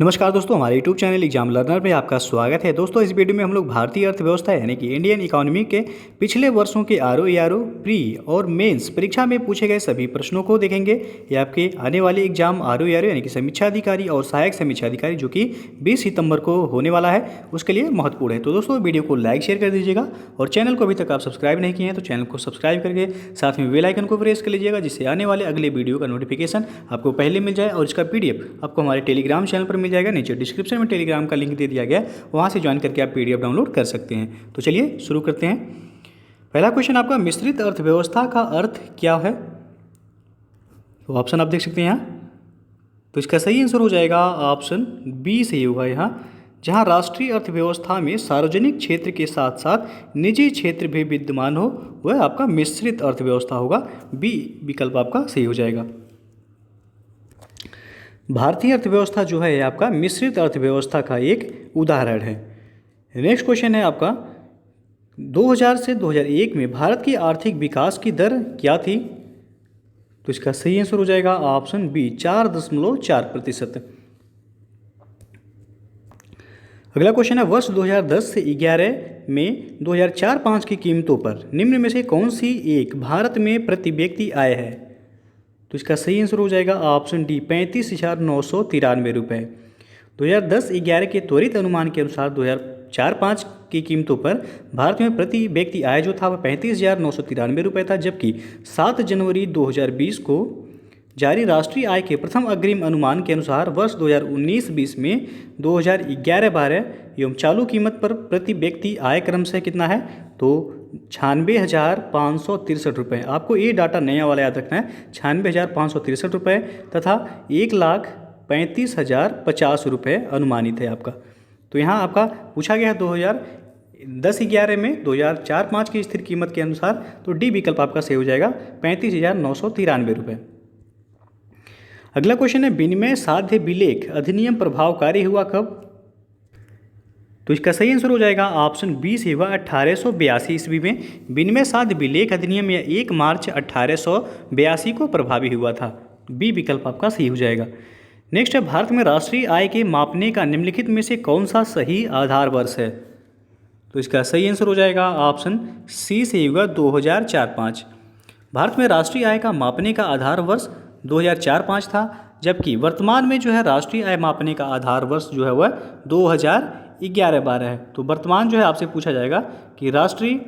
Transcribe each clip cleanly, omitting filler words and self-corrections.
नमस्कार दोस्तों, हमारे यूट्यूब चैनल एग्जाम लर्नर में आपका स्वागत है। दोस्तों, इस वीडियो में हम लोग भारतीय अर्थव्यवस्था यानी कि इंडियन इकोनॉमी के पिछले वर्षों के आरओ प्री और मेंस परीक्षा में पूछे गए सभी प्रश्नों को देखेंगे। ये आपके आने वाले एग्जाम आरओ यानी कि समीक्षा अधिकारी और सहायक समीक्षा अधिकारी जो कि 20 सितंबर को होने वाला है, उसके लिए महत्वपूर्ण है। तो दोस्तों, वीडियो को लाइक शेयर कर दीजिएगा और चैनल को अभी तक आप सब्सक्राइब नहीं किए हैं तो चैनल को सब्सक्राइब करके साथ में बेल आइकन को प्रेस कर लीजिएगा, जिससे आने वाले अगले वीडियो का नोटिफिकेशन आपको पहले मिल जाए और इसका पीडीएफ आपको हमारे टेलीग्राम चैनल पर मिल जाएगा। नीचे डिस्क्रिप्शन में टेलीग्राम का लिंक दे दिया गया, वहां से ज्वाइन करके आप पीडीएफ डाउनलोड कर सकते हैं। तो चलिए शुरू करते हैं। पहला क्वेश्चन आपका, मिश्रित अर्थव्यवस्था का अर्थ क्या है? तो ऑप्शन आप देख सकते हैं यहाँ। तो इसका सही आंसर हो जाएगा ऑप्शन बी सही होगा यहाँ, जहाँ राष्ट्रीय अर्थव्यवस्था में सार्वजनिक क्षेत्र के साथ साथ निजी क्षेत्र भी विद्यमान हो, वह आपका मिश्रित अर्थव्यवस्था होगा। बी विकल्प आपका सही हो जाएगा। भारतीय अर्थव्यवस्था जो है आपका मिश्रित अर्थव्यवस्था का एक उदाहरण है। नेक्स्ट क्वेश्चन है आपका, 2000 से 2001 में भारत की आर्थिक विकास की दर क्या थी? तो इसका सही आंसर हो जाएगा ऑप्शन बी 4.4%। अगला क्वेश्चन है, वर्ष 2010 से 11 में 2004-5 की कीमतों पर निम्न में से कौन सी एक भारत में प्रति व्यक्ति आय है? तो इसका सही आंसर हो जाएगा ऑप्शन डी 35,993 रुपये। 2010-11 के त्वरित अनुमान के अनुसार 2004-5 की कीमतों पर भारत में प्रति व्यक्ति आय जो था वह 35,993 रुपये था, जबकि 7 जनवरी 2020 को जारी राष्ट्रीय आय के प्रथम अग्रिम अनुमान के अनुसार वर्ष 2019-20 में 2011-12 एवं चालू कीमत पर प्रति व्यक्ति आय क्रमशः कितना है? तो 96,563 रुपये। आपको ये डाटा नया वाला याद रखना है, 96,563 रुपये तथा 1,35,050 रुपये अनुमानित है आपका। तो यहाँ आपका पूछा गया है 2010-11 में 2004-5 की स्थिर कीमत के अनुसार, तो डी विकल्प आपका सही हो जाएगा 35,993 रुपये। अगला क्वेश्चन है, विनिमय साध्य विलेख अधिनियम प्रभावकारी हुआ कब? तो इसका सही आंसर हो जाएगा ऑप्शन बी से हुआ 1882 ईस्वी में विनिमय साध्य विलेख अधिनियम या 1 मार्च 1882 को प्रभावी हुआ था। बी विकल्प आपका सही हो जाएगा। नेक्स्ट है, भारत में राष्ट्रीय आय के मापने का निम्नलिखित में से कौन सा सही आधार वर्ष है? तो इसका सही आंसर हो जाएगा ऑप्शन सी से होगा 2004-5। भारत में राष्ट्रीय आय का मापने का आधार वर्ष 2004-5 था, जबकि वर्तमान में जो है राष्ट्रीय आय मापने का आधार वर्ष जो है वह 2011-12 है। तो वर्तमान जो है आपसे पूछा जाएगा कि राष्ट्रीय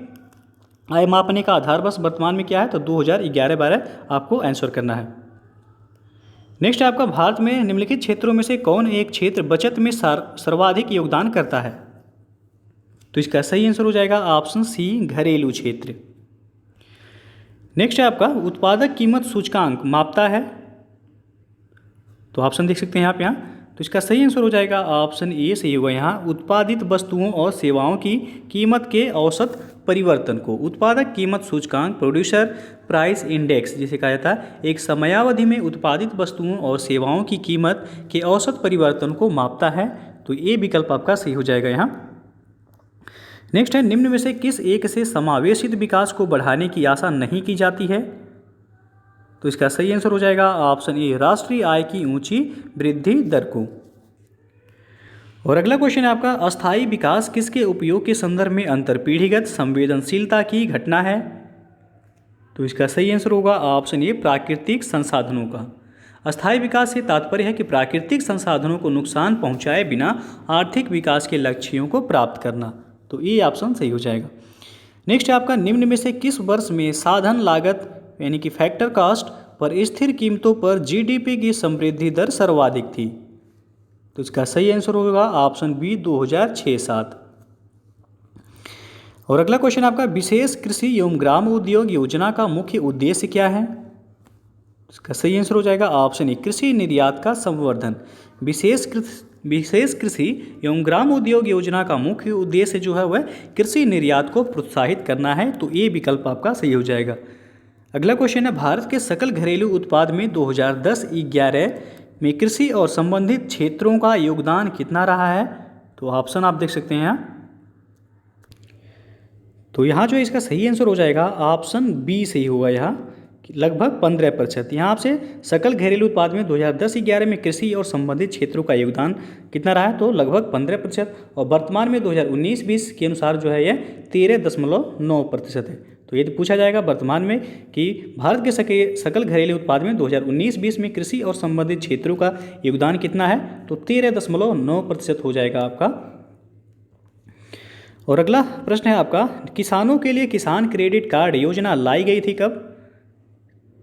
आय मापने का आधार वर्ष वर्तमान में क्या है, तो 2011-12 आपको आंसर करना है। नेक्स्ट है आपका, भारत में निम्नलिखित क्षेत्रों में से कौन एक क्षेत्र बचत में सर्वाधिक योगदान करता है? तो इसका सही आंसर हो जाएगा ऑप्शन सी घरेलू क्षेत्र। नेक्स्ट है आपका, उत्पादक कीमत सूचकांक मापता है? तो ऑप्शन देख सकते हैं आप यहाँ। तो इसका सही आंसर हो जाएगा ऑप्शन ए सही होगा यहाँ, उत्पादित वस्तुओं और सेवाओं की कीमत के औसत परिवर्तन को उत्पादक कीमत सूचकांक प्रोड्यूसर प्राइस इंडेक्स जिसे कहा जाता है, एक समयावधि में उत्पादित वस्तुओं और सेवाओं की कीमत के औसत परिवर्तन को मापता है। तो ये विकल्प आपका सही हो जाएगा यहाँ। नेक्स्ट है, निम्न में से किस एक से समावेशित विकास को बढ़ाने की आशा नहीं की जाती है? तो इसका सही आंसर हो जाएगा ऑप्शन ए राष्ट्रीय आय की ऊंची वृद्धि दर को। और अगला क्वेश्चन है आपका, अस्थायी विकास किसके उपयोग के संदर्भ में अंतरपीढ़ीगत संवेदनशीलता की घटना है? तो इसका सही आंसर होगा ऑप्शन ए प्राकृतिक संसाधनों का। अस्थायी विकास से तात्पर्य है कि प्राकृतिक संसाधनों को नुकसान पहुंचाए बिना आर्थिक विकास के लक्ष्यों को प्राप्त करना। तो ये ऑप्शन सही हो जाएगा। नेक्स्ट है आपका, निम्न में से किस वर्ष में साधन लागत यानी कि फैक्टर कॉस्ट पर स्थिर कीमतों पर जीडीपी की समृद्धि दर सर्वाधिक थी? तो इसका सही आंसर होगा ऑप्शन बी 2006-7। और अगला क्वेश्चन आपका, विशेष कृषि एवं ग्राम उद्योग योजना का मुख्य उद्देश्य क्या है? इसका सही आंसर हो जाएगा ऑप्शन ए कृषि निर्यात का संवर्धन। विशेष कृषि एवं ग्राम उद्योग योजना का मुख्य उद्देश्य जो है वह कृषि निर्यात को प्रोत्साहित करना है। तो ये विकल्प आपका सही हो जाएगा। अगला क्वेश्चन है, भारत के सकल घरेलू उत्पाद में 2010-11 में कृषि और संबंधित क्षेत्रों का योगदान कितना रहा है? तो ऑप्शन आप देख सकते हैं यहाँ। तो यहाँ जो इसका सही आंसर हो जाएगा ऑप्शन बी सही होगा यहाँ, लगभग 15%। यहाँ आपसे सकल घरेलू उत्पाद में 2010-11 में कृषि और संबंधित क्षेत्रों का योगदान कितना रहा है, तो लगभग 15%। और वर्तमान में 2019-20 के अनुसार जो है यह 13.9% है। तो ये तो पूछा जाएगा वर्तमान में कि भारत के सकल घरेलू उत्पाद में 2019-20 में कृषि और संबंधित क्षेत्रों का योगदान कितना है, तो 13.9% हो जाएगा आपका। और अगला प्रश्न है आपका, किसानों के लिए किसान क्रेडिट कार्ड योजना लाई गई थी कब?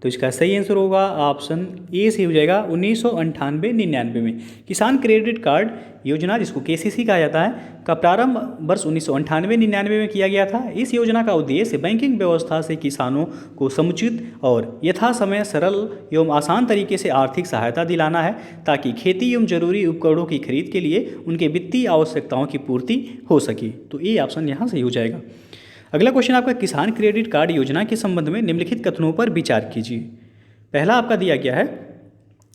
तो इसका सही आंसर होगा ऑप्शन ए से हो जाएगा 1998-99 में। किसान क्रेडिट कार्ड योजना, जिसको केसीसी कहा जाता है, का प्रारंभ वर्ष 1998-99 में किया गया था। इस योजना का उद्देश्य बैंकिंग व्यवस्था से किसानों को समुचित और यथासमय सरल एवं आसान तरीके से आर्थिक सहायता दिलाना है, ताकि खेती एवं जरूरी उपकरणों की खरीद के लिए उनके वित्तीय आवश्यकताओं की पूर्ति हो सके। तो ये ऑप्शन यहाँ सही हो जाएगा। अगला क्वेश्चन आपका, किसान क्रेडिट कार्ड योजना के संबंध में निम्नलिखित कथनों पर विचार कीजिए। पहला आपका दिया गया है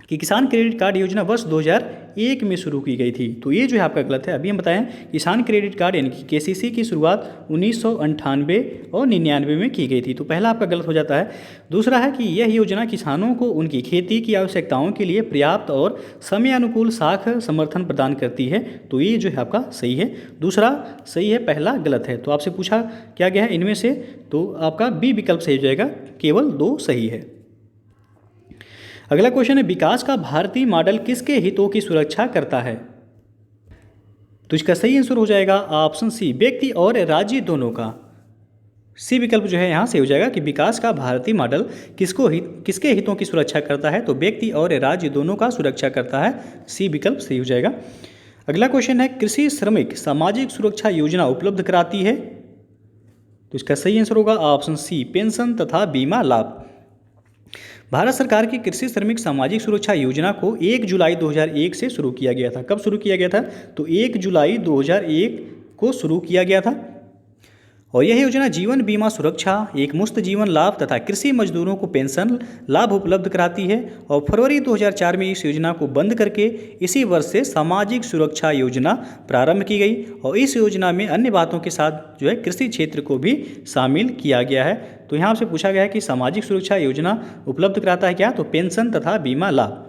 कि किसान क्रेडिट कार्ड योजना वर्ष 2001 में शुरू की गई थी। तो ये जो है आपका गलत है। अभी हम बताएं, किसान क्रेडिट कार्ड यानी कि केसीसी की शुरुआत 1998 और 99 में की गई थी। तो पहला आपका गलत हो जाता है। दूसरा है कि यह योजना किसानों को उनकी खेती की आवश्यकताओं के लिए पर्याप्त और समय अनुकूल साख समर्थन प्रदान करती है। तो ये जो है आपका सही है। दूसरा सही है, पहला गलत है। तो आपसे पूछा क्या गया है इनमें से, तो आपका बी विकल्प सही हो जाएगा, केवल 2 सही है। अगला क्वेश्चन है, विकास का भारतीय मॉडल किसके हितों की सुरक्षा करता है? तो इसका सही आंसर हो जाएगा ऑप्शन सी, व्यक्ति और राज्य दोनों का। सी विकल्प जो है यहाँ से हो जाएगा कि विकास का भारतीय मॉडल किसके हितों की सुरक्षा करता है, तो व्यक्ति और राज्य दोनों का सुरक्षा करता है। सी विकल्प सही हो जाएगा। अगला क्वेश्चन है, कृषि श्रमिक सामाजिक सुरक्षा योजना उपलब्ध कराती है? तो इसका सही आंसर होगा ऑप्शन सी, पेंशन तथा बीमा लाभ। भारत सरकार की कृषि श्रमिक सामाजिक सुरक्षा योजना को 1 जुलाई 2001 से शुरू किया गया था। कब शुरू किया गया था? तो 1 जुलाई 2001 को शुरू किया गया था। और यह योजना जीवन बीमा सुरक्षा, एक मुफ्त जीवन लाभ तथा कृषि मजदूरों को पेंशन लाभ उपलब्ध कराती है। और फरवरी 2004 में इस योजना को बंद करके इसी वर्ष से सामाजिक सुरक्षा योजना प्रारंभ की गई। और इस योजना में अन्य बातों के साथ जो है कृषि क्षेत्र को भी शामिल किया गया है। तो यहाँ से पूछा गया है कि सामाजिक सुरक्षा योजना उपलब्ध कराता है क्या, तो पेंशन तथा बीमा लाभ।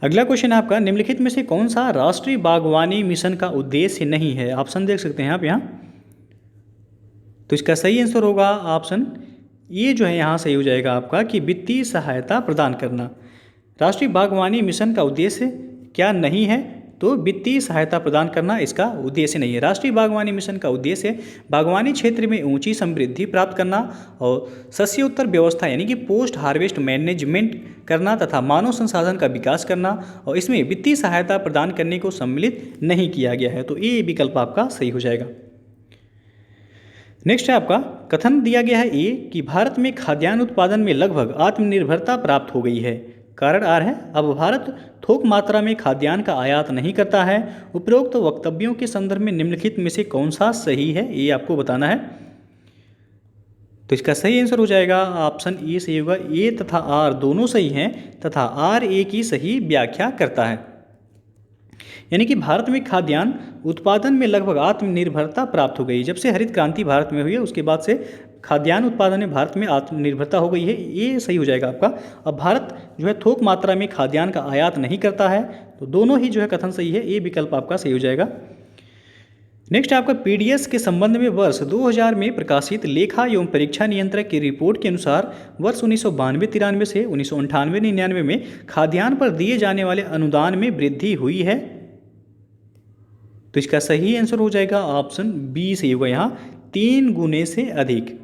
अगला क्वेश्चन है आपका, निम्नलिखित में से कौन सा राष्ट्रीय बागवानी मिशन का उद्देश्य नहीं है? ऑप्शन देख सकते हैं आप यहाँ। तो इसका सही आंसर होगा ऑप्शन ये जो है यहाँ सही हो जाएगा आपका कि वित्तीय सहायता प्रदान करना। राष्ट्रीय बागवानी मिशन का उद्देश्य क्या नहीं है, तो वित्तीय सहायता प्रदान करना इसका उद्देश्य नहीं है। राष्ट्रीय बागवानी मिशन का उद्देश्य बागवानी क्षेत्र में ऊंची समृद्धि प्राप्त करना और शस्योत्तर व्यवस्था यानी कि पोस्ट हार्वेस्ट मैनेजमेंट करना तथा मानव संसाधन का विकास करना, और इसमें वित्तीय सहायता प्रदान करने को सम्मिलित नहीं किया गया है। तो ये विकल्प आपका सही हो जाएगा। नेक्स्ट है आपका, कथन दिया गया है ए कि भारत में खाद्यान्न उत्पादन में लगभग आत्मनिर्भरता प्राप्त हो गई है। कारण आर है, अब भारत थोक मात्रा में खाद्यान्न का आयात नहीं करता है। उपरोक्त वक्तव्यों के संदर्भ में निम्नलिखित में से कौन सा सही है, ये आपको बताना है। तो इसका सही आंसर हो जाएगा ऑप्शन ए सही होगा। ए तथा आर दोनों सही हैं तथा आर ए की सही व्याख्या करता है। यानी कि भारत में खाद्यान्न उत्पादन में लगभग आत्मनिर्भरता प्राप्त हो गई। जब से हरित क्रांति भारत में हुई है उसके बाद से खाद्यान्न उत्पादन में भारत में आत्मनिर्भरता हो गई है। ये सही हो जाएगा आपका। अब भारत जो है थोक मात्रा में खाद्यान्न का आयात नहीं करता है। तो दोनों ही जो है कथन सही है। ये विकल्प आपका सही हो जाएगा। नेक्स्ट आपका पीडीएस के संबंध में वर्ष 2000 में प्रकाशित लेखा एवं परीक्षा नियंत्रक की रिपोर्ट के अनुसार वर्ष 1992-93 से 1998-99 में खाद्यान्न पर दिए जाने वाले अनुदान में वृद्धि हुई है। तो इसका सही आंसर हो जाएगा ऑप्शन बी सही होगा, यहाँ 3 गुने से अधिक।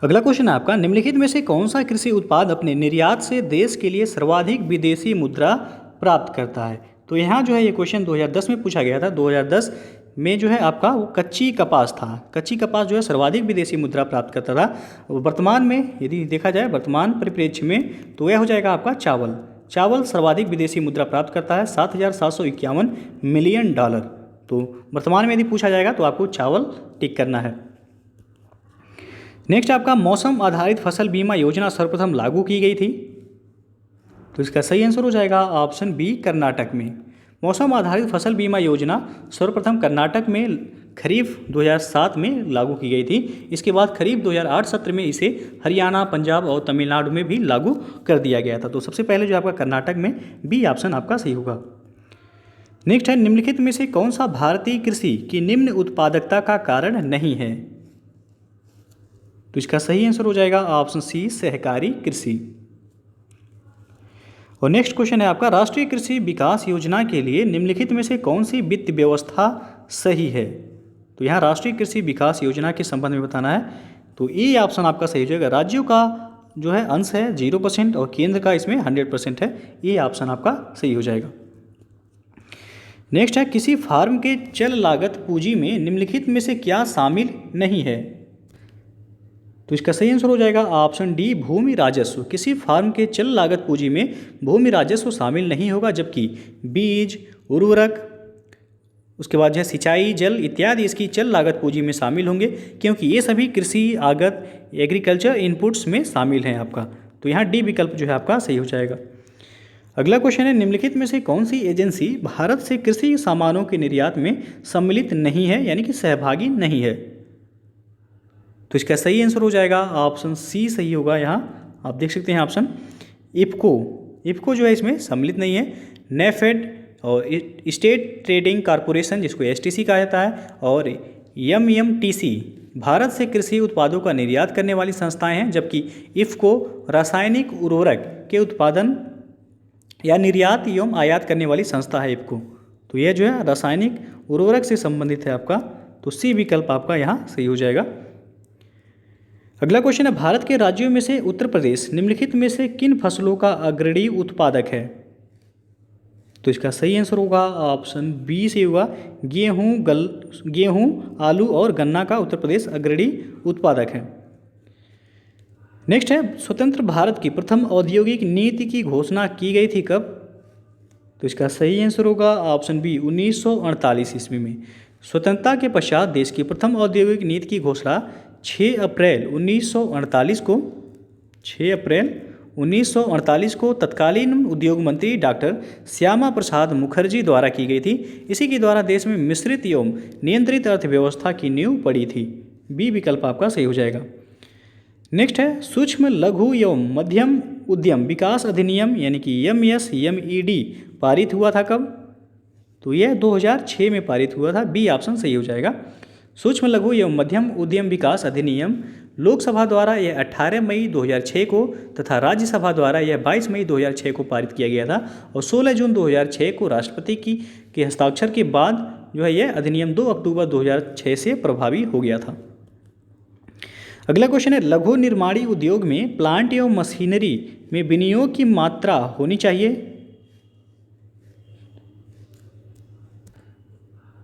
अगला क्वेश्चन है आपका, निम्नलिखित में से कौन सा कृषि उत्पाद अपने निर्यात से देश के लिए सर्वाधिक विदेशी मुद्रा प्राप्त करता है? तो यहाँ जो है ये क्वेश्चन 2010 में पूछा गया था। 2010 में जो है आपका वो कच्ची कपास था। कच्ची कपास जो है सर्वाधिक विदेशी मुद्रा प्राप्त करता था। वर्तमान में यदि देखा जाए वर्तमान परिप्रेक्ष्य में, तो यह हो जाएगा आपका चावल। चावल सर्वाधिक विदेशी मुद्रा प्राप्त करता है, $7,751 मिलियन। तो वर्तमान में यदि पूछा जाएगा तो आपको चावल टिक करना है। नेक्स्ट आपका, मौसम आधारित फसल बीमा योजना सर्वप्रथम लागू की गई थी। तो इसका सही आंसर हो जाएगा ऑप्शन बी, कर्नाटक में। मौसम आधारित फसल बीमा योजना सर्वप्रथम कर्नाटक में खरीफ 2007 में लागू की गई थी। इसके बाद खरीफ 2008 सत्र में इसे हरियाणा, पंजाब और तमिलनाडु में भी लागू कर दिया गया था। तो सबसे पहले जो आपका कर्नाटक में, बी ऑप्शन आपका सही होगा। नेक्स्ट है, निम्नलिखित में से कौन सा भारतीय कृषि की निम्न उत्पादकता का कारण नहीं है? तो इसका सही आंसर हो जाएगा ऑप्शन सी, सहकारी कृषि। और नेक्स्ट क्वेश्चन है आपका, राष्ट्रीय कृषि विकास योजना के लिए निम्नलिखित में से कौन सी वित्त व्यवस्था सही है? तो यहाँ राष्ट्रीय कृषि विकास योजना के संबंध में बताना है। तो ए ऑप्शन आपका सही हो जाएगा। राज्यों का जो है अंश है 0% और केंद्र का इसमें 100% है। ए ऑप्शन आपका सही हो जाएगा। नेक्स्ट है, किसी फार्म के चल लागत पूंजी में निम्नलिखित में से क्या शामिल नहीं है? तो इसका सही आंसर हो जाएगा ऑप्शन डी, भूमि राजस्व। किसी फार्म के चल लागत पूंजी में भूमि राजस्व शामिल नहीं होगा, जबकि बीज, उर्वरक, उसके बाद जो है सिंचाई, जल इत्यादि इसकी चल लागत पूंजी में शामिल होंगे, क्योंकि ये सभी कृषि आगत एग्रीकल्चर इनपुट्स में शामिल हैं आपका। तो यहाँ डी विकल्प जो है आपका सही हो जाएगा। अगला क्वेश्चन है, निम्नलिखित में से कौन सी एजेंसी भारत से कृषि सामानों के निर्यात में सम्मिलित नहीं है, यानी कि सहभागी नहीं है? तो इसका सही आंसर हो जाएगा ऑप्शन सी सही होगा। यहाँ आप देख सकते हैं ऑप्शन इफ्को जो है इसमें सम्मिलित नहीं है। नेफेड और स्टेट ट्रेडिंग कॉरपोरेशन, जिसको एसटीसी कहा जाता है, और एमएमटीसी भारत से कृषि उत्पादों का निर्यात करने वाली संस्थाएं हैं, जबकि इफ्को रासायनिक उर्वरक के उत्पादन या निर्यात एवं आयात करने वाली संस्था है इफ्को। तो यह जो है रासायनिक उर्वरक से संबंधित है आपका। तो सी विकल्प आपका यहाँ सही हो जाएगा। अगला क्वेश्चन है, भारत के राज्यों में से उत्तर प्रदेश निम्नलिखित में से किन फसलों का अग्रणी उत्पादक है? तो इसका सही आंसर होगा ऑप्शन बी से होगा। गेहूं, आलू और गन्ना का उत्तर प्रदेश अग्रणी उत्पादक है। नेक्स्ट है, स्वतंत्र भारत की प्रथम औद्योगिक नीति की घोषणा की गई थी कब? तो इसका सही आंसर होगा ऑप्शन बी, 1948 ईस्वी में। स्वतंत्रता के पश्चात देश की प्रथम औद्योगिक नीति की घोषणा 6 अप्रैल 1948 को तत्कालीन उद्योग मंत्री डॉक्टर श्यामा प्रसाद मुखर्जी द्वारा की गई थी। इसी के द्वारा देश में मिश्रित एवं नियंत्रित अर्थव्यवस्था की नींव पड़ी थी। बी विकल्प आपका सही हो जाएगा। नेक्स्ट है, सूक्ष्म लघु एवं मध्यम उद्यम विकास अधिनियम यानी कि MSMED पारित हुआ था कब? तो यह 2006 में पारित हुआ था। बी ऑप्शन सही हो जाएगा। सूक्ष्म लघु एवं मध्यम उद्यम विकास अधिनियम लोकसभा द्वारा यह 18 मई 2006 को तथा राज्यसभा द्वारा यह 22 मई 2006 को पारित किया गया था, और 16 जून 2006 को राष्ट्रपति के हस्ताक्षर के बाद जो है यह अधिनियम 2 अक्टूबर 2006 से प्रभावी हो गया था। अगला क्वेश्चन है, लघु निर्माणी उद्योग में प्लांट एवं मशीनरी में विनियोग की मात्रा होनी चाहिए?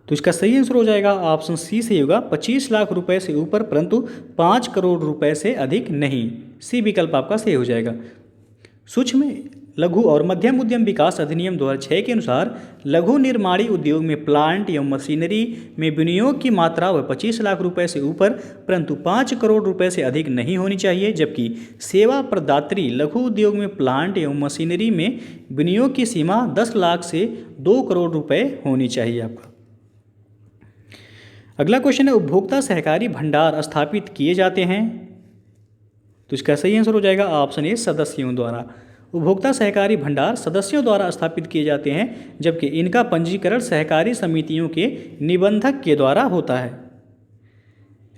तो इसका सही आंसर हो जाएगा ऑप्शन सी से होगा। 25 लाख रुपए से ऊपर, परंतु 5 करोड़ रुपए से अधिक नहीं। सी विकल्प आपका सही हो जाएगा। सूक्ष्म लघु और मध्यम उद्यम विकास अधिनियम 2006 के अनुसार लघु निर्माणी उद्योग में प्लांट एवं मशीनरी में विनियोग की मात्रा वह 25 लाख रुपए से ऊपर, परंतु 5 करोड़ रुपए से अधिक नहीं होनी चाहिए, जबकि सेवा प्रदात्री लघु उद्योग में प्लांट एवं मशीनरी में विनियोग की सीमा 10 लाख से 2 करोड़ रुपए होनी चाहिए आपका। अगला क्वेश्चन है, उपभोक्ता सहकारी भंडार स्थापित किए जाते हैं? तो इसका सही आंसर हो जाएगा ऑप्शन ए, सदस्यों द्वारा। उपभोक्ता सहकारी भंडार सदस्यों द्वारा स्थापित किए जाते हैं, जबकि इनका पंजीकरण सहकारी समितियों के निबंधक के द्वारा होता है।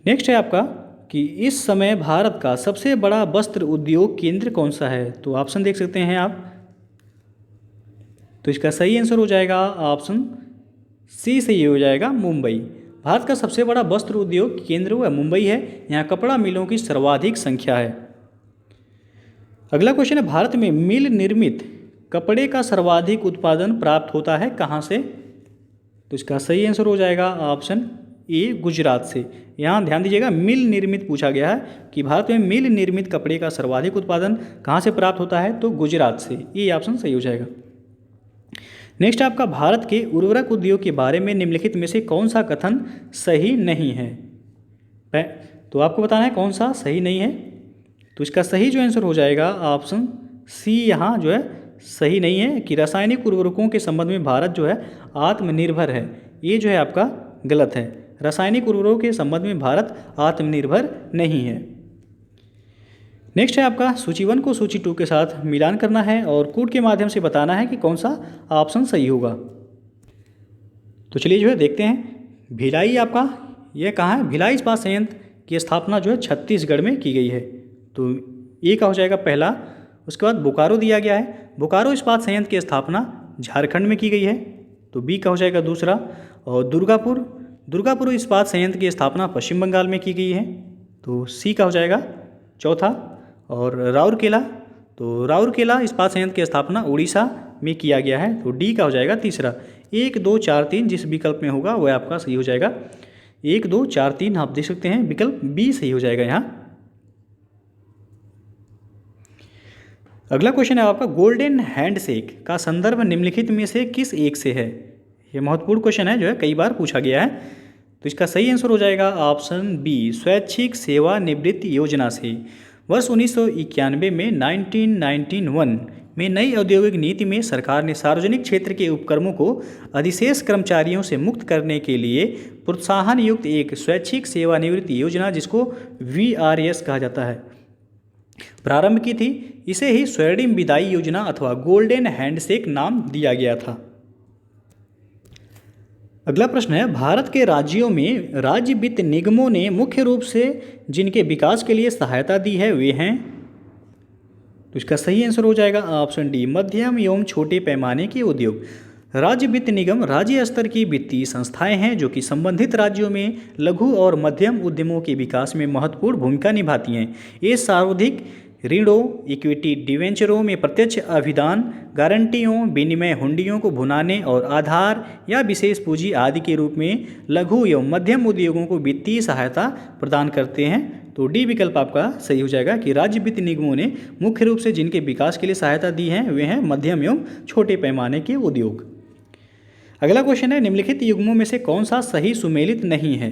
नेक्स्ट है आपका कि इस समय भारत का सबसे बड़ा वस्त्र उद्योग केंद्र कौन सा है? तो ऑप्शन देख सकते हैं आप। तो इसका सही आंसर हो जाएगा ऑप्शन सी से ये हो जाएगा, मुंबई। भारत का सबसे बड़ा वस्त्र उद्योग केंद्र वह मुंबई है। यहाँ कपड़ा मिलों की सर्वाधिक संख्या है। अगला क्वेश्चन है, भारत में मिल निर्मित कपड़े का सर्वाधिक उत्पादन प्राप्त होता है कहाँ से? तो इसका सही आंसर हो जाएगा ऑप्शन ए, गुजरात से। यहाँ ध्यान दीजिएगा, मिल निर्मित पूछा गया है कि भारत में मिल निर्मित कपड़े का सर्वाधिक उत्पादन कहाँ से प्राप्त होता है? तो गुजरात से। ये ऑप्शन सही हो जाएगा। नेक्स्ट आपका, भारत के उर्वरक उद्योग के बारे में निम्नलिखित में से कौन सा कथन सही नहीं है? तो आपको बताना है कौन सा सही नहीं है। तो इसका सही जो आंसर हो जाएगा ऑप्शन सी, यहाँ जो है सही नहीं है कि रासायनिक उर्वरकों के संबंध में भारत जो है आत्मनिर्भर है। ये जो है आपका गलत है। रासायनिक उर्वरकों के संबंध में भारत आत्मनिर्भर नहीं है। नेक्स्ट है आपका सूची 1 को सूची 2 के साथ मिलान करना है और कोड के माध्यम से बताना है कि कौन सा ऑप्शन सही होगा। तो चलिए जो है देखते हैं। भिलाई आपका यह कहाँ है? भिलाई इस्पात संयंत्र की स्थापना जो है छत्तीसगढ़ में की गई है। तो ये का हो जाएगा पहला। उसके बाद बोकारो दिया गया है, बोकारो इस्पात संयंत्र की स्थापना झारखंड में की गई है। तो बी का हो जाएगा दूसरा। और दुर्गापुर इस्पात संयंत्र की स्थापना पश्चिम बंगाल में की गई है। तो सी का हो जाएगा चौथा। और राउरकेला, तो राउरकेला इस्पात संयंत्र की स्थापना उड़ीसा में किया गया है। तो डी का हो जाएगा तीसरा। 1 2 4 3 जिस विकल्प में होगा वह आपका सही हो जाएगा। 1 2 4 3 आप देख सकते हैं, विकल्प बी सही हो जाएगा यहाँ। अगला क्वेश्चन है आपका गोल्डन हैंडशेक का संदर्भ निम्नलिखित में से किस एक से है? यह महत्वपूर्ण क्वेश्चन है, जो है कई बार पूछा गया है। तो इसका सही आंसर हो जाएगा ऑप्शन बी, स्वैच्छिक सेवानिवृत्ति योजना से। वर्ष 1991 में 1991 में नई औद्योगिक नीति में सरकार ने सार्वजनिक क्षेत्र के उपक्रमों को अधिशेष कर्मचारियों से मुक्त करने के लिए प्रोत्साहन युक्त एक स्वैच्छिक सेवानिवृत्ति योजना, जिसको VRS कहा जाता है, प्रारंभ की थी। इसे ही स्वर्णिम विदाई योजना अथवा गोल्डन हैंडशेक नाम दिया गया था। अगला प्रश्न है, भारत के राज्यों में राज्य वित्त निगमों ने मुख्य रूप से जिनके विकास के लिए सहायता दी है वे हैं। तो इसका सही आंसर हो जाएगा ऑप्शन डी, मध्यम एवं छोटे पैमाने के उद्योग। राज्य वित्त निगम राज्य स्तर की वित्तीय संस्थाएं हैं जो कि संबंधित राज्यों में लघु और मध्यम उद्यमों के विकास में महत्वपूर्ण भूमिका निभाती हैं। ये सार्वधिक ऋणों, इक्विटी डिवेंचरों में प्रत्यक्ष अभिदान, गारंटियों, विनिमय हुंडियों को भुनाने और आधार या विशेष पूंजी आदि के रूप में लघु एवं मध्यम उद्योगों को वित्तीय सहायता प्रदान करते हैं। तो डी विकल्प आपका सही हो जाएगा कि राज्य वित्त निगमों ने मुख्य रूप से जिनके विकास के लिए सहायता दी है वे हैं मध्यम एवं छोटे पैमाने के उद्योग। अगला क्वेश्चन है, निम्नलिखित युग्मों में से कौन सा सही सुमेलित नहीं है?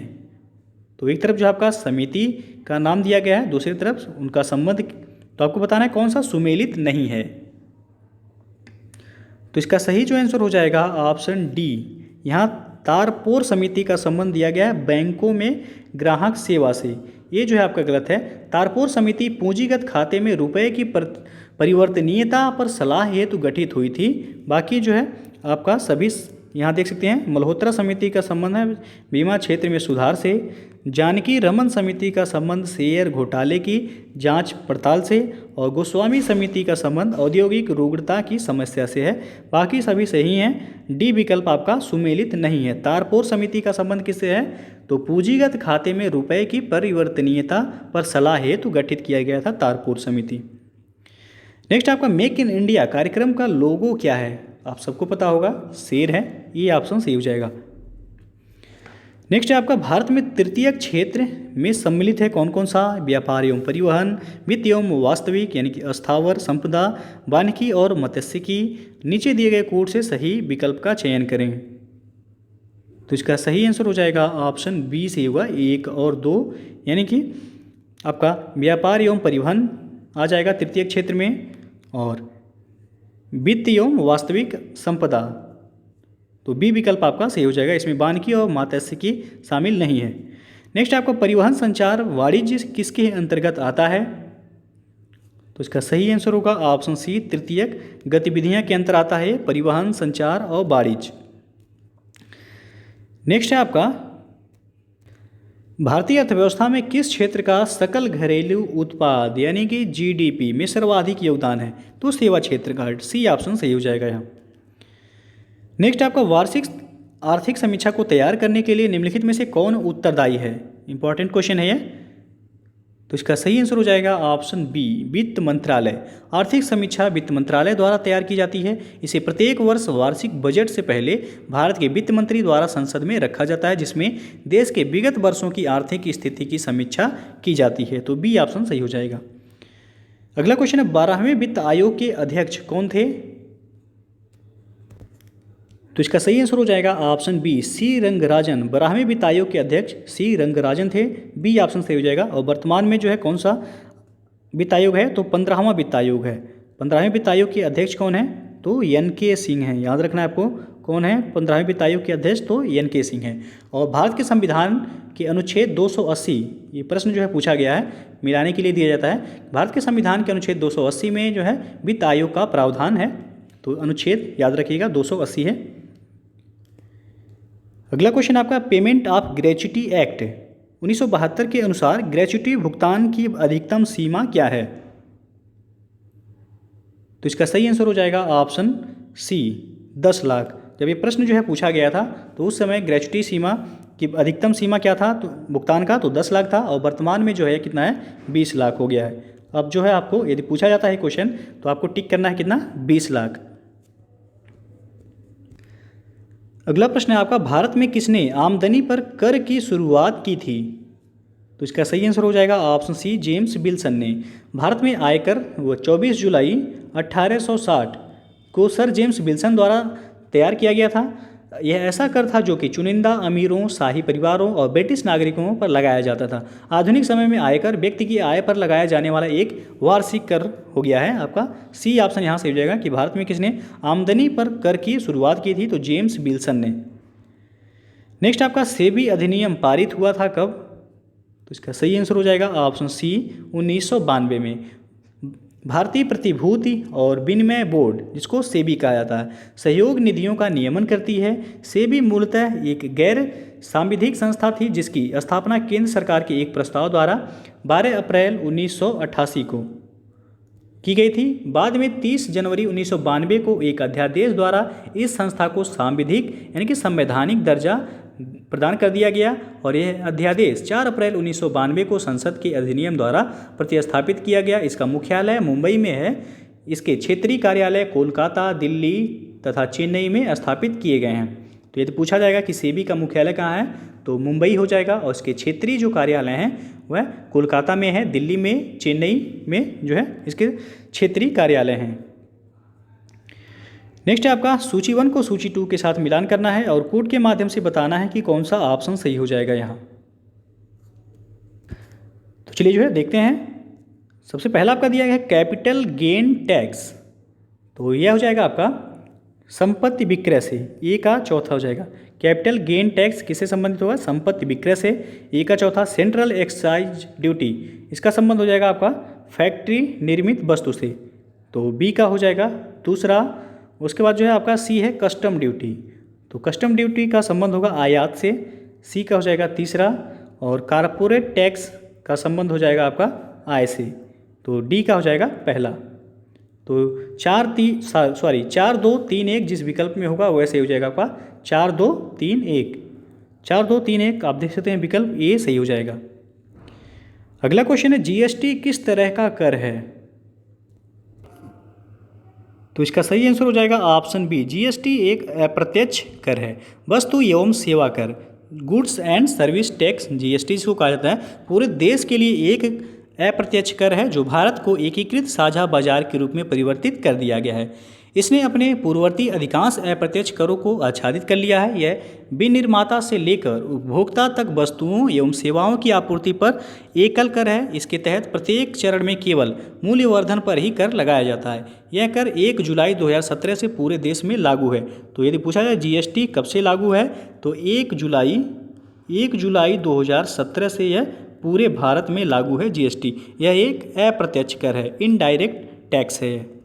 तो एक तरफ जो आपका समिति का नाम दिया गया है, दूसरी तरफ उनका संबंध, तो आपको बताना है कौन सा सुमेलित नहीं है। तो इसका सही जो आंसर हो जाएगा ऑप्शन डी। यहाँ तारपोर समिति का संबंध दिया गया है बैंकों में ग्राहक सेवा से। ये जो है आपका गलत है। तारपोर समिति पूंजीगत खाते में रुपए की परिवर्तनीयता पर सलाह हेतु गठित हुई थी। बाकी जो है आपका सभी यहाँ देख सकते हैं। मल्होत्रा समिति का संबंध है बीमा क्षेत्र में सुधार से। जानकी रमन समिति का संबंध शेयर घोटाले की जांच पड़ताल से। और गोस्वामी समिति का संबंध औद्योगिक रुग्णता की समस्या से है। बाकी सभी सही हैं। डी विकल्प आपका सुमेलित नहीं है। तारपोर समिति का संबंध किससे है? तो पूंजीगत खाते में रुपए की परिवर्तनीयता पर सलाह हेतु गठित किया गया था तारपोर समिति। नेक्स्ट आपका मेक इन इंडिया कार्यक्रम का लोगो क्या है? आप सबको पता होगा, शेर है। ये ऑप्शन सही हो जाएगा। नेक्स्ट है आपका भारत में तृतीयक क्षेत्र में सम्मिलित है कौन कौन सा? व्यापार एवं परिवहन, वित्त एवं वास्तविक यानी कि अस्थावर संपदा, वानिकी और मत्स्यिकी। नीचे दिए गए कोड से सही विकल्प का चयन करें। तो इसका सही आंसर हो जाएगा ऑप्शन बी से होगा 1 और 2, यानी कि आपका व्यापार एवं परिवहन आ जाएगा तृतीयक क्षेत्र में, और वित्त एवं वास्तविक संपदा। तो बी विकल्प आपका सही हो जाएगा। इसमें वानिकी और मत्स्यिकी शामिल नहीं है। नेक्स्ट आपको परिवहन संचार वाणिज्य किसके अंतर्गत आता है? तो इसका सही आंसर होगा ऑप्शन सी, तृतीयक गतिविधियां के अंतर आता है परिवहन, संचार और वाणिज्य। नेक्स्ट है आपका भारतीय अर्थव्यवस्था में किस क्षेत्र का सकल घरेलू उत्पाद यानी कि GDP में सर्वाधिक योगदान है? तो सेवा क्षेत्र का। सी ऑप्शन सही हो जाएगा यहाँ। नेक्स्ट आपका वार्षिक आर्थिक समीक्षा को तैयार करने के लिए निम्नलिखित में से कौन उत्तरदायी है? इंपॉर्टेंट क्वेश्चन है ये। तो इसका सही आंसर हो जाएगा ऑप्शन बी, वित्त मंत्रालय। आर्थिक समीक्षा वित्त मंत्रालय द्वारा तैयार की जाती है। इसे प्रत्येक वर्ष वार्षिक बजट से पहले भारत के वित्त मंत्री द्वारा संसद में रखा जाता है, जिसमें देश के विगत वर्षों की आर्थिक स्थिति की समीक्षा की जाती है। तो बी ऑप्शन सही हो जाएगा। अगला क्वेश्चन है 12वें वित्त आयोग के अध्यक्ष कौन थे? तो इसका सही आंसर हो जाएगा ऑप्शन बी, सी रंगराजन। 12वें वित्त आयोग के अध्यक्ष सी रंगराजन थे। बी ऑप्शन सही हो जाएगा। और वर्तमान में जो है कौन सा वित्त आयोग है? तो 15वां वित्त आयोग है। 15वें वित्त आयोग के अध्यक्ष कौन है? तो NK सिंह हैं। याद रखना है आपको कौन है 15वें वित्त आयोग के अध्यक्ष? तो एन.के. सिंह हैं। और भारत के संविधान के अनुच्छेद 280, ये प्रश्न जो है पूछा गया है, मिलाने के लिए दिया जाता है। भारत के संविधान के अनुच्छेद 280 में जो है वित्त आयोग का प्रावधान है, तो अनुच्छेद याद रखिएगा 280 है। अगला क्वेश्चन आपका, पेमेंट ऑफ ग्रेच्युटी एक्ट 1972 के अनुसार ग्रेच्युटी भुगतान की अधिकतम सीमा क्या है? तो इसका सही आंसर हो जाएगा ऑप्शन सी, 10 लाख। जब ये प्रश्न जो है पूछा गया था तो उस समय ग्रेच्युटी सीमा की अधिकतम सीमा क्या था तो भुगतान का, तो 10 लाख था, और वर्तमान में जो है कितना है, 20 लाख हो गया है। अब जो है आपको यदि पूछा जाता है क्वेश्चन तो आपको टिक करना है कितना, 20 लाख। अगला प्रश्न है आपका, भारत में किसने आमदनी पर कर की शुरुआत की थी? तो इसका सही आंसर हो जाएगा ऑप्शन सी, जेम्स विल्सन ने। भारत में आयकर वो 24 जुलाई 1860 को सर जेम्स विल्सन द्वारा तैयार किया गया था। यह ऐसा कर था जो कि चुनिंदा अमीरों, शाही परिवारों और ब्रिटिश नागरिकों पर लगाया जाता था। आधुनिक समय में आयकर व्यक्ति की आय पर लगाया जाने वाला एक वार्षिक कर हो गया है। आपका सी ऑप्शन यहाँ से हो जाएगा कि भारत में किसने आमदनी पर कर की शुरुआत की थी? तो जेम्स विल्सन ने। नेक्स्ट आपका, सेबी अधिनियम पारित हुआ था कब? तो इसका सही आंसर हो जाएगा ऑप्शन सी, 1992 में। भारतीय प्रतिभूति और विनिमय बोर्ड, जिसको सेबी कहा जाता है, सहयोग निधियों का नियमन करती है। सेबी मूलतः एक गैर सांविधिक संस्था थी जिसकी स्थापना केंद्र सरकार के एक प्रस्ताव द्वारा 12 अप्रैल 1988 को की गई थी। बाद में 30 जनवरी 1992 को एक अध्यादेश द्वारा इस संस्था को सांविधिक यानी कि संवैधानिक दर्जा प्रदान कर दिया गया, और यह अध्यादेश 4 अप्रैल 1992 को संसद के अधिनियम द्वारा प्रतिस्थापित किया गया। इसका मुख्यालय मुंबई में है। इसके क्षेत्रीय कार्यालय कोलकाता, दिल्ली तथा चेन्नई में स्थापित किए गए हैं। तो यदि पूछा जाएगा कि सेबी का मुख्यालय कहाँ है तो मुंबई हो जाएगा, और इसके क्षेत्रीय जो कार्यालय हैं वह कोलकाता में है, दिल्ली में, चेन्नई में जो है इसके क्षेत्रीय कार्यालय हैं। नेक्स्ट है आपका, सूची 1 को सूची 2 के साथ मिलान करना है और कोड के माध्यम से बताना है कि कौन सा ऑप्शन सही हो जाएगा यहाँ। तो चलिए जो है देखते हैं। सबसे पहला आपका दिया गया है कैपिटल गेन टैक्स, तो यह हो जाएगा आपका संपत्ति विक्रय से। ए का चौथा हो जाएगा। कैपिटल गेन टैक्स किससे संबंधित होगा? संपत्ति विक्रय से। ए का चौथा सेंट्रल एक्साइज ड्यूटी, इसका संबंध हो जाएगा आपका फैक्ट्री निर्मित वस्तु से, तो बी का हो जाएगा दूसरा। उसके बाद जो है आपका सी है कस्टम ड्यूटी, तो कस्टम ड्यूटी का संबंध होगा आयात से, सी का हो जाएगा तीसरा। और कारपोरेट टैक्स का संबंध हो जाएगा आपका आय से, तो डी का हो जाएगा पहला। तो 4 2 3 1 जिस विकल्प में होगा वैसे हो जाएगा आपका 4 2 3 1। 4 2 3 1 आप देख सकते हैं विकल्प ए सही हो जाएगा। अगला क्वेश्चन है, जीएसटी किस तरह का कर है? तो इसका सही आंसर हो जाएगा ऑप्शन बी, जीएसटी एक अप्रत्यक्ष कर है। वस्तु एवं सेवा कर, goods and service tax, GST इसको कहा जाता है, पूरे देश के लिए एक अप्रत्यक्ष कर है जो भारत को एकीकृत साझा बाजार के रूप में परिवर्तित कर दिया गया है। इसने अपने पूर्ववर्ती अधिकांश अप्रत्यक्ष करों को आच्छादित कर लिया है। यह विनिर्माता से लेकर उपभोक्ता तक वस्तुओं एवं सेवाओं की आपूर्ति पर एकल कर है। इसके तहत प्रत्येक चरण में केवल मूल्यवर्धन पर ही कर लगाया जाता है। यह कर 1 जुलाई 2017 से पूरे देश में लागू है। तो यदि पूछा जाए जीएसटी कब से लागू है तो 1 जुलाई 2017 से यह पूरे भारत में लागू है जीएसटी। यह एक अप्रत्यक्ष कर है, इनडायरेक्ट टैक्स है।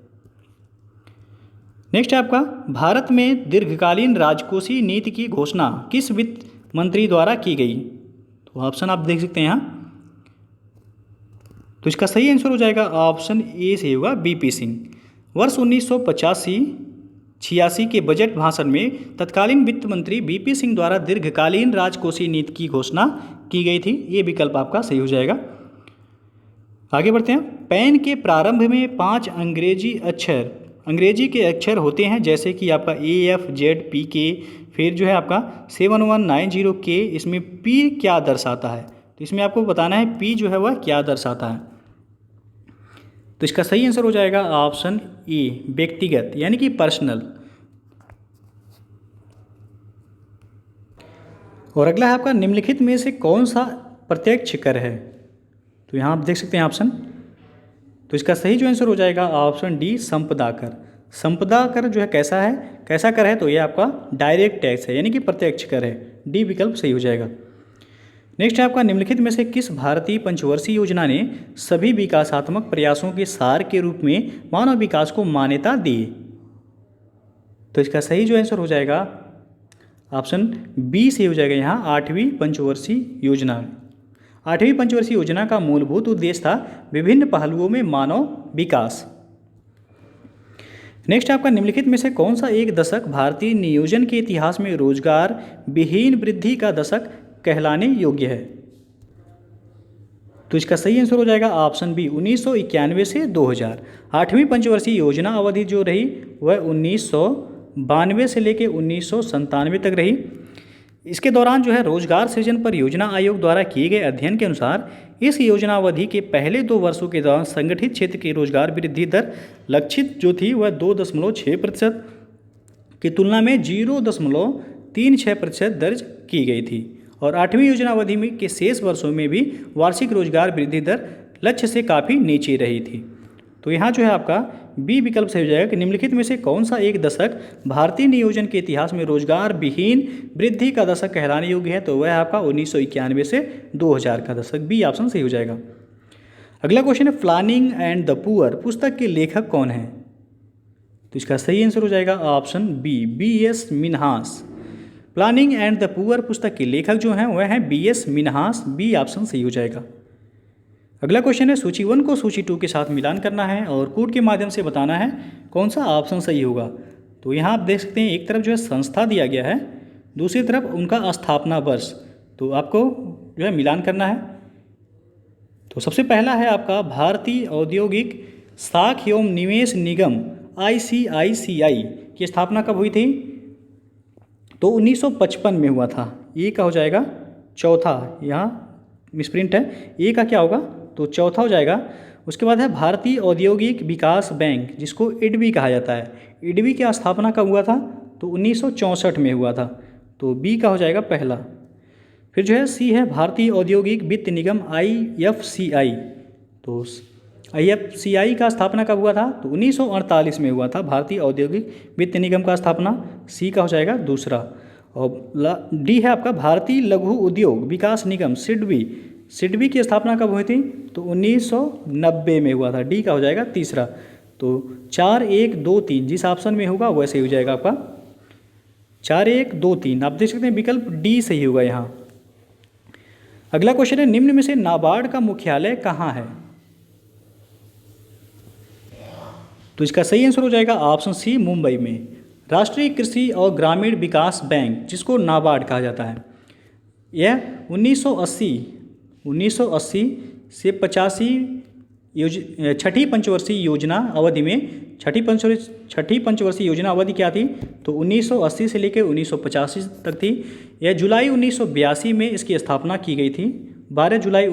नेक्स्ट है आपका, भारत में दीर्घकालीन राजकोषीय नीति की घोषणा किस वित्त मंत्री द्वारा की गई? तो ऑप्शन आप देख सकते हैं यहाँ। तो इसका सही आंसर हो जाएगा ऑप्शन ए से होगा बीपी सिंह। वर्ष 1985-86 के बजट भाषण में तत्कालीन वित्त मंत्री बीपी सिंह द्वारा दीर्घकालीन राजकोषीय नीति की घोषणा की गई थी। ये विकल्प आपका सही हो जाएगा। आगे बढ़ते हैं। पैन के प्रारंभ में 5 अंग्रेजी के अक्षर होते हैं, जैसे कि आपका AFZPK, फिर जो है आपका 7190K। इसमें P क्या दर्शाता है? तो इसमें आपको बताना है P जो है वह क्या दर्शाता है। तो इसका सही आंसर हो जाएगा ऑप्शन ए, व्यक्तिगत यानी कि पर्सनल। और अगला है आपका, निम्नलिखित में से कौन सा प्रत्यक्ष कर है? तो यहाँ आप देख सकते हैं ऑप्शन। तो इसका सही जो आंसर हो जाएगा ऑप्शन डी, संपदा कर। संपदा कर जो है कैसा कर है, तो ये आपका डायरेक्ट टैक्स है, यानी कि प्रत्यक्ष कर है। डी विकल्प सही हो जाएगा। नेक्स्ट है आपका, निम्नलिखित में से किस भारतीय पंचवर्षीय योजना ने सभी विकासात्मक प्रयासों के सार के रूप में मानव विकास को मान्यता दी? तो इसका सही जो आंसर हो जाएगा ऑप्शन बी से हो जाएगा यहाँ, 8वीं पंचवर्षीय योजना। 8वीं पंचवर्षीय योजना का मूलभूत उद्देश्य था विभिन्न पहलुओं में मानव विकास। नेक्स्ट आपका, निम्नलिखित में से कौन सा एक दशक भारतीय नियोजन के इतिहास में रोजगार विहीन वृद्धि का दशक कहलाने योग्य है? तो इसका सही आंसर हो जाएगा ऑप्शन बी, 1991 से 2000। 8वीं पंचवर्षीय योजना अवधि जो रही वह 1992 से लेकर 1997 तक रही। इसके दौरान जो है रोजगार सृजन पर योजना आयोग द्वारा किए गए अध्ययन के अनुसार इस योजना अवधि के पहले 2 वर्षों के दौरान संगठित क्षेत्र की रोजगार वृद्धि दर लक्षित जो थी वह 2.6% की तुलना में 0.36% दर्ज की गई थी। और 8वीं योजना अवधि में के शेष वर्षों में भी वार्षिक रोजगार वृद्धि दर लक्ष्य से काफ़ी नीचे रही थी। तो यहाँ जो है आपका बी विकल्प सही हो जाएगा कि निम्नलिखित में से कौन सा एक दशक भारतीय नियोजन के इतिहास में रोजगार विहीन वृद्धि का दशक कहलाने योग्य है? तो वह आपका 1991 से 2000 का दशक। बी ऑप्शन सही हो जाएगा। अगला क्वेश्चन है, प्लानिंग एंड द पुअर पुस्तक के लेखक कौन है? तो इसका सही आंसर हो जाएगा option B S Minhas. Planning and the poor पुस्तक के लेखक जो हैं वह हैं B S Minhas. B option सही हो जाएगा। अगला क्वेश्चन है, सूची 1 को सूची 2 के साथ मिलान करना है और कोड के माध्यम से बताना है कौन सा ऑप्शन सही होगा। तो यहाँ आप देख सकते हैं एक तरफ जो है संस्था दिया गया है, दूसरी तरफ उनका स्थापना वर्ष। तो आपको जो है मिलान करना है। तो सबसे पहला है आपका भारतीय औद्योगिक साख एवं निवेश निगम ICICI की स्थापना कब हुई थी? तो 1955 में हुआ था। ए का हो जाएगा चौथा, यहाँ मिसप्रिंट है, ए का क्या होगा तो चौथा हो जाएगा। उसके बाद है भारतीय औद्योगिक विकास बैंक जिसको IDB कहा जाता है। IDB की स्थापना कब हुआ था? तो 1964 में हुआ था। तो बी का हो जाएगा पहला। फिर जो है सी है भारतीय औद्योगिक वित्त निगम IFCI। तो IFCI का स्थापना कब हुआ था? तो 1948 में हुआ था भारतीय औद्योगिक वित्त निगम का स्थापना। सी का हो जाएगा दूसरा। और डी है आपका भारतीय लघु उद्योग विकास निगम सिडबी की स्थापना कब हुई थी? तो 1990 में हुआ था। डी का हो जाएगा तीसरा। तो 4 1 2 3 जिस ऑप्शन में होगा वैसे हो जाएगा आपका 4 1 2 3। आप देख सकते हैं विकल्प डी सही होगा यहाँ। अगला क्वेश्चन है, निम्न में से नाबार्ड का मुख्यालय कहाँ है? तो इसका सही आंसर हो जाएगा ऑप्शन सी, मुंबई में। राष्ट्रीय कृषि और ग्रामीण विकास बैंक जिसको नाबार्ड कहा जाता है, यह 1980 से 85 छठी पंचवर्षीय योजना अवधि में छठी पंचवर्षीय योजना अवधि क्या थी? तो 1980 से लेकर 1985 तक थी। यह जुलाई 1982 में इसकी स्थापना की गई थी। 12 जुलाई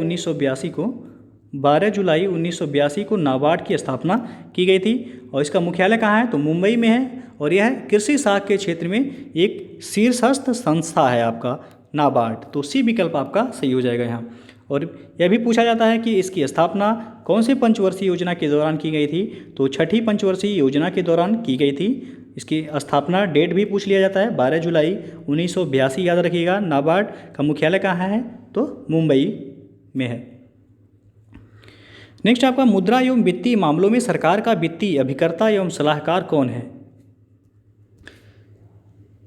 1982 को नाबार्ड की स्थापना की गई थी। और इसका मुख्यालय कहाँ है? तो मुंबई में है। और यह कृषि शाख के क्षेत्र में एक शीर्षस्थ संस्था है आपका नाबार्ड। तो सी विकल्प आपका सही हो जाएगा यहाँ। और यह भी पूछा जाता है कि इसकी स्थापना कौन से पंचवर्षीय योजना के दौरान की गई थी? तो छठी पंचवर्षीय योजना के दौरान की गई थी। इसकी स्थापना डेट भी पूछ लिया जाता है, 12 जुलाई 1982 याद रखिएगा। नाबार्ड का मुख्यालय कहाँ है? तो मुंबई में है। नेक्स्ट आपका, मुद्रा एवं वित्तीय मामलों में सरकार का वित्तीय अभिकर्ता एवं सलाहकार कौन है?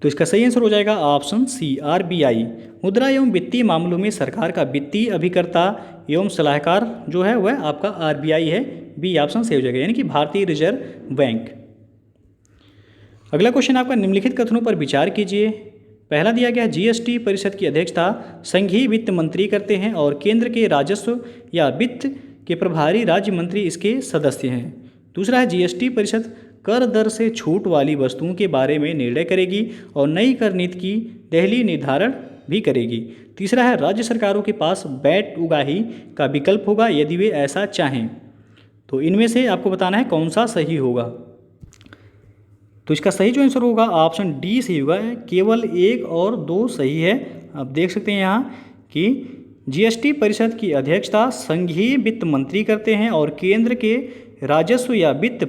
तो इसका सही आंसर हो जाएगा ऑप्शन सी, RBI। मुद्रा एवं वित्तीय मामलों में सरकार का वित्तीय अभिकर्ता एवं सलाहकार जो है वह आपका RBI है। बी ऑप्शन सही हो जाएगा, यानी कि भारतीय रिजर्व बैंक। अगला क्वेश्चन आपका, निम्नलिखित कथनों पर विचार कीजिए। पहला दिया गया, GST परिषद की अध्यक्षता संघीय वित्त मंत्री करते हैं और केंद्र के राजस्व या वित्त के प्रभारी राज्य मंत्री इसके सदस्य हैं। दूसरा है, GST परिषद कर दर से छूट वाली वस्तुओं के बारे में निर्णय करेगी और नई कर नीति की देहली निर्धारण भी करेगी। तीसरा है, राज्य सरकारों के पास वैट उगाही का विकल्प होगा यदि वे ऐसा चाहें। तो इनमें से आपको बताना है कौन सा सही होगा। तो इसका सही जो आंसर होगा ऑप्शन डी सही होगा। केवल 1 और 2 सही है। आप देख सकते हैं यहाँ कि GST परिषद की अध्यक्षता संघीय वित्त मंत्री करते हैं और केंद्र के राजस्व या वित्त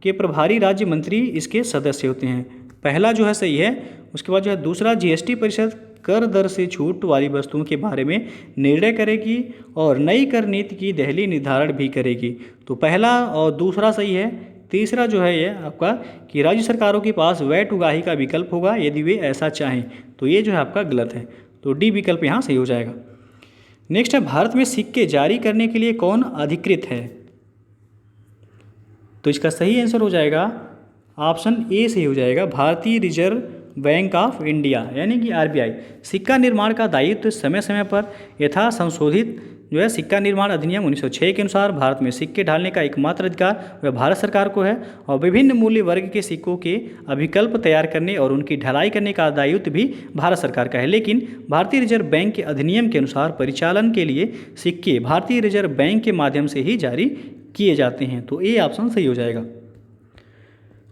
के प्रभारी राज्य मंत्री इसके सदस्य होते हैं। पहला जो है सही है। उसके बाद जो है दूसरा, जीएसटी परिषद कर दर से छूट वाली वस्तुओं के बारे में निर्णय करेगी और नई कर नीति की दहली निर्धारण भी करेगी। तो पहला और दूसरा सही है। तीसरा जो है ये आपका कि राज्य सरकारों के पास वैट उगाही का विकल्प होगा यदि वे ऐसा चाहें, तो ये जो है आपका गलत है। तो डी विकल्प यहाँ सही हो जाएगा। नेक्स्ट है, भारत में सिक्के जारी करने के लिए कौन अधिकृत है? तो इसका सही आंसर हो जाएगा ऑप्शन ए सही हो जाएगा, भारतीय रिजर्व बैंक ऑफ इंडिया यानी कि आरबीआई। सिक्का निर्माण का दायित्व समय समय पर यथा संशोधित जो है सिक्का निर्माण अधिनियम 1906 के अनुसार भारत में सिक्के ढालने का एकमात्र अधिकार वह भारत सरकार को है और विभिन्न मूल्य वर्ग के सिक्कों के अभिकल्प तैयार करने और उनकी ढलाई करने का दायित्व भी भारत सरकार का है। लेकिन भारतीय रिजर्व बैंक के अधिनियम के अनुसार परिचालन के लिए सिक्के भारतीय रिजर्व बैंक के माध्यम से ही जारी किए जाते हैं। तो ए ऑप्शन सही हो जाएगा।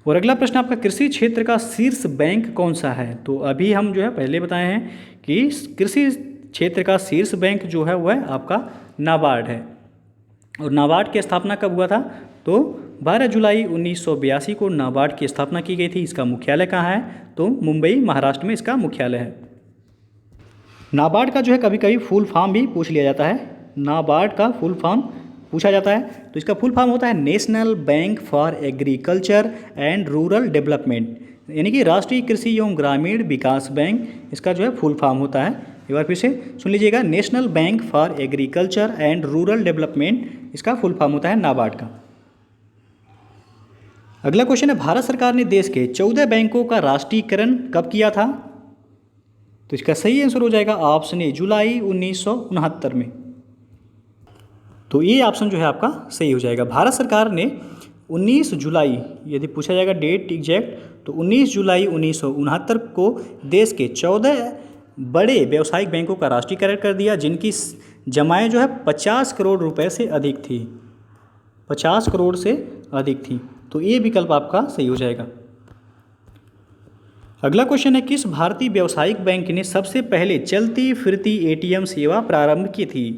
और अगला प्रश्न आपका, कृषि क्षेत्र का शीर्ष बैंक कौन सा है? तो अभी हम जो है पहले बताए हैं कि कृषि क्षेत्र का शीर्ष बैंक जो है वह आपका नाबार्ड है। और नाबार्ड की स्थापना कब हुआ था? तो 12 जुलाई 1982 को नाबार्ड की स्थापना की गई थी। इसका मुख्यालय कहाँ है? तो मुंबई महाराष्ट्र में इसका मुख्यालय है। नाबार्ड का जो है कभी कभी फुल फॉर्म भी पूछ लिया जाता है। नाबार्ड का फुल फॉर्म पूछा जाता है, तो इसका फुल फॉर्म होता है national bank for agriculture and rural development, यानी कि राष्ट्रीय कृषि एवं ग्रामीण विकास बैंक इसका जो है फुल फॉर्म होता है। एक बार फिर से सुन लीजिएगा, national bank for agriculture and rural development इसका फुल फॉर्म होता है नाबार्ड का। अगला क्वेश्चन है, भारत सरकार ने देश के 14 बैंकों का राष्ट्रीयकरण कब किया था? तो इसका सही आंसर हो जाएगा ऑप्शन ए, जुलाई 1969 में। तो ये ऑप्शन जो है आपका सही हो जाएगा। भारत सरकार ने 19 जुलाई, यदि पूछा जाएगा डेट एग्जैक्ट, तो 19 जुलाई 1969 को देश के 14 बड़े व्यावसायिक बैंकों का राष्ट्रीयकरण कर दिया, जिनकी जमाएं जो है 50 करोड़ रुपए से अधिक थी, 50 करोड़ से अधिक थी। तो ये विकल्प आपका सही हो जाएगा। अगला क्वेश्चन है, किस भारतीय व्यावसायिक बैंक ने सबसे पहले चलती फिरती एटीएम सेवा प्रारंभ की थी?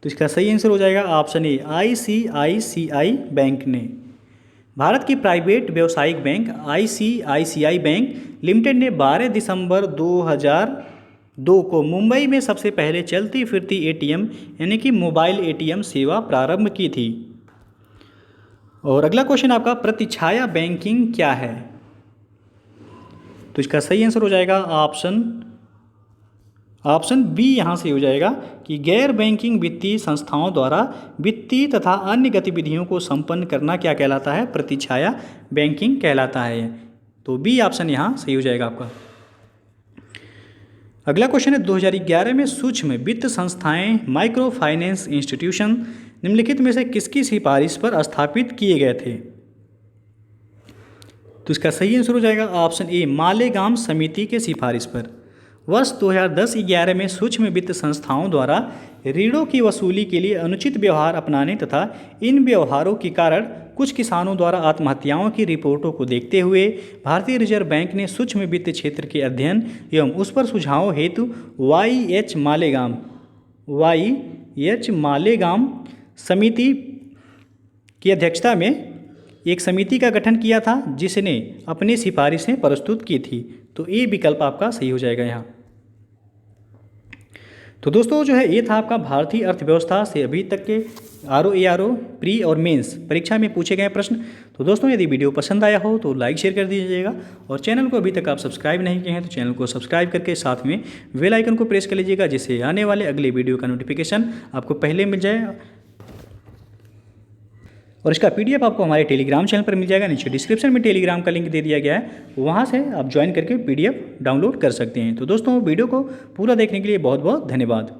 तो इसका सही आंसर हो जाएगा ऑप्शन ए, आईसीआईसीआई बैंक ने। भारत की प्राइवेट व्यावसायिक बैंक आईसीआईसीआई बैंक लिमिटेड ने 12 दिसंबर 2002 को मुंबई में सबसे पहले चलती फिरती एटीएम यानी कि मोबाइल एटीएम सेवा प्रारंभ की थी। और अगला क्वेश्चन आपका, प्रतिछाया बैंकिंग क्या है? तो इसका सही आंसर हो जाएगा ऑप्शन बी यहाँ से हो जाएगा कि गैर बैंकिंग वित्तीय संस्थाओं द्वारा वित्तीय तथा अन्य गतिविधियों को संपन्न करना क्या कहलाता है? प्रतिछाया बैंकिंग कहलाता है। तो बी ऑप्शन यहाँ सही हो जाएगा आपका। अगला क्वेश्चन है, 2011 में सूक्ष्म वित्त संस्थाएं माइक्रो फाइनेंस इंस्टीट्यूशन निम्नलिखित में से किसकी सिफारिश पर स्थापित किए गए थे? तो इसका सही आंसर हो जाएगा ऑप्शन ए, मालेगाम समिति के सिफारिश पर। वर्ष 2010-11 में सूक्ष्म वित्त संस्थाओं द्वारा ऋणों की वसूली के लिए अनुचित व्यवहार अपनाने तथा इन व्यवहारों के कारण कुछ किसानों द्वारा आत्महत्याओं की रिपोर्टों को देखते हुए भारतीय रिजर्व बैंक ने सूक्ष्म वित्त क्षेत्र के अध्ययन एवं उस पर सुझावों हेतु वाई.एच. मालेगाम समिति की अध्यक्षता में एक समिति का गठन किया था, जिसने अपनी सिफारिशें प्रस्तुत की थी। तो ये विकल्प आपका सही हो जाएगा यहाँ। तो दोस्तों जो है ये था आपका भारतीय अर्थव्यवस्था से अभी तक के आरओ प्री और मेंस परीक्षा में पूछे गए प्रश्न। तो दोस्तों यदि वीडियो पसंद आया हो तो लाइक शेयर कर दीजिएगा और चैनल को अभी तक आप सब्सक्राइब नहीं किए हैं तो चैनल को सब्सक्राइब करके साथ में बेल आइकन को प्रेस कर लीजिएगा, जिससे आने वाले अगले वीडियो का नोटिफिकेशन आपको पहले मिल जाए। और इसका पीडीएफ आपको हमारे टेलीग्राम चैनल पर मिल जाएगा। नीचे डिस्क्रिप्शन में टेलीग्राम का लिंक दे दिया गया है, वहाँ से आप ज्वाइन करके पीडीएफ डाउनलोड कर सकते हैं। तो दोस्तों वीडियो को पूरा देखने के लिए बहुत बहुत धन्यवाद।